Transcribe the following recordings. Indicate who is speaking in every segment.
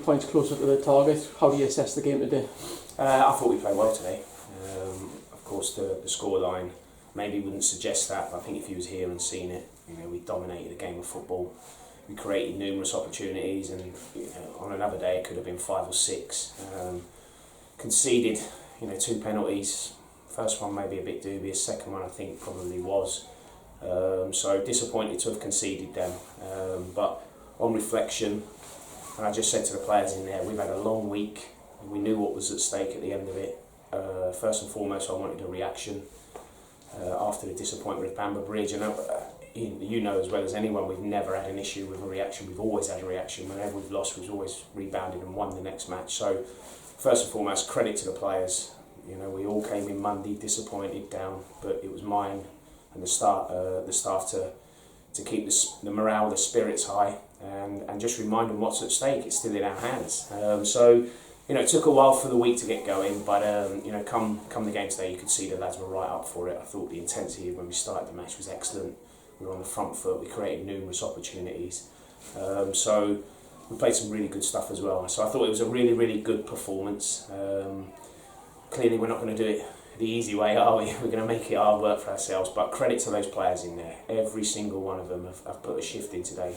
Speaker 1: points closer to the target. How do you assess the game today?
Speaker 2: I thought we played well today. Of course, the scoreline maybe wouldn't suggest that, but I think if you was here and seen it, we dominated a game of football. We created numerous opportunities, and on another day it could have been 5 or 6. Conceded, 2 penalties. First one maybe a bit dubious. Second one I think probably was. So disappointed to have conceded them. But on reflection, and I just said to the players in there, we've had a long week. And we knew what was at stake at the end of it. First and foremost, I wanted a reaction after the disappointment with Bamber Bridge. And you know as well as anyone, we've never had an issue with a reaction. We've always had a reaction. Whenever we've lost, we've always rebounded and won the next match. So first and foremost, credit to the players. We all came in Monday disappointed, down, but it was mine and the staff to keep the morale, the spirits high, and just remind them what's at stake. It's still in our hands. So it took a while for the week to get going, but come the game today, you could see the lads were right up for it. I thought the intensity when we started the match was excellent. We were on the front foot. We created numerous opportunities. So we played some really good stuff as well. So I thought it was a really, really good performance. Clearly, we're not going to do it the easy way, are we? We're going to make it hard work for ourselves. But credit to those players in there. Every single one of them have put a shift in today.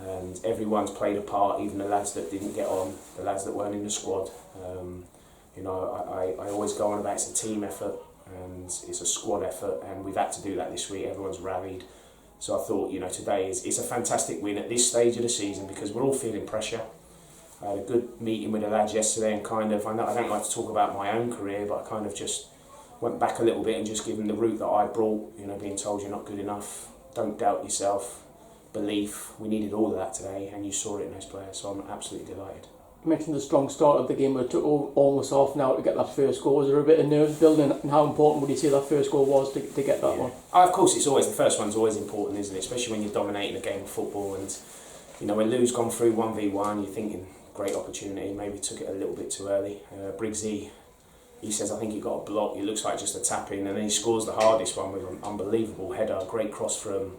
Speaker 2: And everyone's played a part, even the lads that didn't get on, the lads that weren't in the squad. I always go on about it's a team effort and it's a squad effort, and we've had to do that this week. Everyone's rallied. So I thought, today it's a fantastic win at this stage of the season because we're all feeling pressure. I had a good meeting with the lads yesterday and I don't like to talk about my own career, but I kind of just went back a little bit and just given the route that I brought, being told you're not good enough, don't doubt yourself, belief. We needed all of that today, and you saw it in those players, so I'm absolutely delighted.
Speaker 1: You mentioned the strong start of the game, but it took almost half an hour to get that first goal. Was there a bit of nerves building, and how important would you say that first goal was to get that one?
Speaker 2: Of course, the first one's always important, isn't it? Especially when you're dominating a game of football, and when Lou's gone through 1v1, you're thinking great opportunity, maybe took it a little bit too early. Briggsy, he says I think he got a block, it looks like just a tap in, and then he scores the hardest one with an unbelievable header, great cross from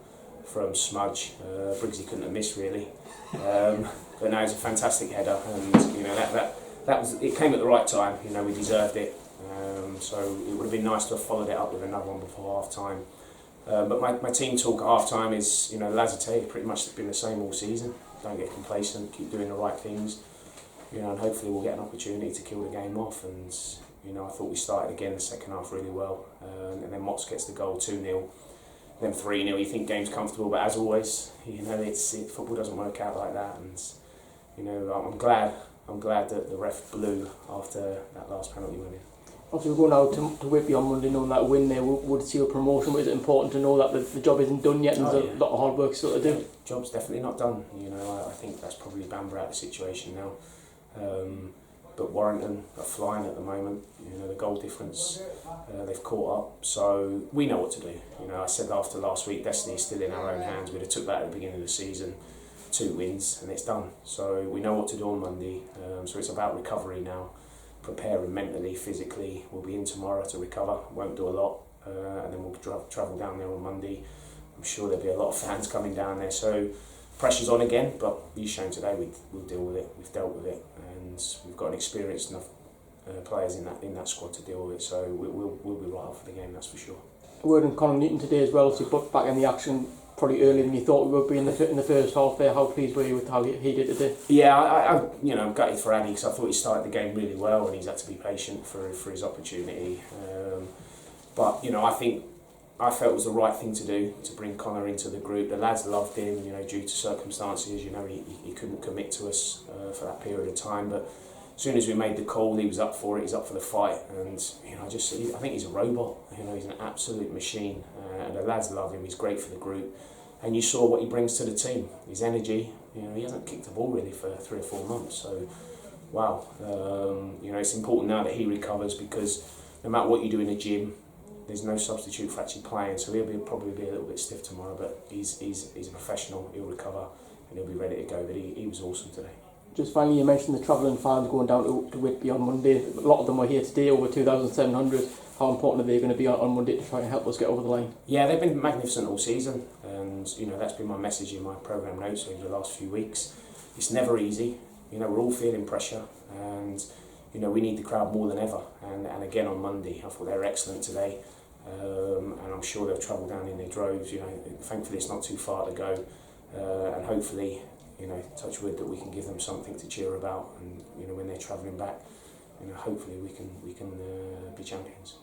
Speaker 2: Smudge. Briggsy couldn't have missed really, but no, it's a fantastic header, and that was, it came at the right time. We deserved it, so it would have been nice to have followed it up with another one before half time. But my team talk at half time is, the lads will tell you pretty much been the same all season. Don't get complacent, keep doing the right things, and hopefully we'll get an opportunity to kill the game off. And I thought we started again the second half really well, and then Motts gets the goal 2-0, then 3-0. You think game's comfortable, but as always, football doesn't work out like that. And I'm glad that the ref blew after that last penalty went in.
Speaker 1: Obviously, we're going out to Whitby on Monday knowing that win there would see a promotion, but is it important to know that the job isn't done yet and there's a lot of hard work still to do?
Speaker 2: Job's definitely not done. I think that's probably Bamber out of the situation now. But Warrington are flying at the moment. The goal difference, they've caught up. So we know what to do. I said after last week, destiny is still in our own hands. We'd have took that at the beginning of the season, 2 wins, and it's done. So we know what to do on Monday. So it's about recovery now. Preparing mentally, physically. We'll be in tomorrow to recover, won't do a lot, and then we'll travel down there on Monday. I'm sure there'll be a lot of fans coming down there, so pressure's on again, but you've shown today we'll deal with it. We've dealt with it, and we've got an experienced enough players in that squad to deal with it, so we'll be right up for the game, that's for sure.
Speaker 1: A word on Conor Newton today as well, so he put back in the action probably earlier than you thought we would be in the first half there. How pleased were you with how he did today? Yeah,
Speaker 2: I'm gutted for Addy because I thought he started the game really well and he's had to be patient for his opportunity. But I felt it was the right thing to do to bring Conor into the group. The lads loved him, due to circumstances. He couldn't commit to us for that period of time, but as soon as we made the call, he was up for it. He's up for the fight, and I think he's a robot. He's an absolute machine, and the lads love him. He's great for the group, and you saw what he brings to the team. His energy. He hasn't kicked the ball really for 3 or 4 months. So, wow. It's important now that he recovers because no matter what you do in the gym, there's no substitute for actually playing. So he'll probably be a little bit stiff tomorrow, but he's a professional. He'll recover and he'll be ready to go. But he was awesome today.
Speaker 1: Just finally, you mentioned the travelling fans going down to Whitby on Monday. A lot of them are here today, over 2,700. How important are they going to be on Monday to try and help us get over the line?
Speaker 2: Yeah, they've been magnificent all season, and that's been my message in my programme notes over the last few weeks. It's never easy. you know, we're all feeling pressure, and you know, we need the crowd more than ever. And again on Monday, I thought they were excellent today, and I'm sure they'll travel down in their droves. You know, thankfully it's not too far to go, and hopefully, you know, touch wood, that we can give them something to cheer about, and you know, when they're travelling back, you know, hopefully we can be champions.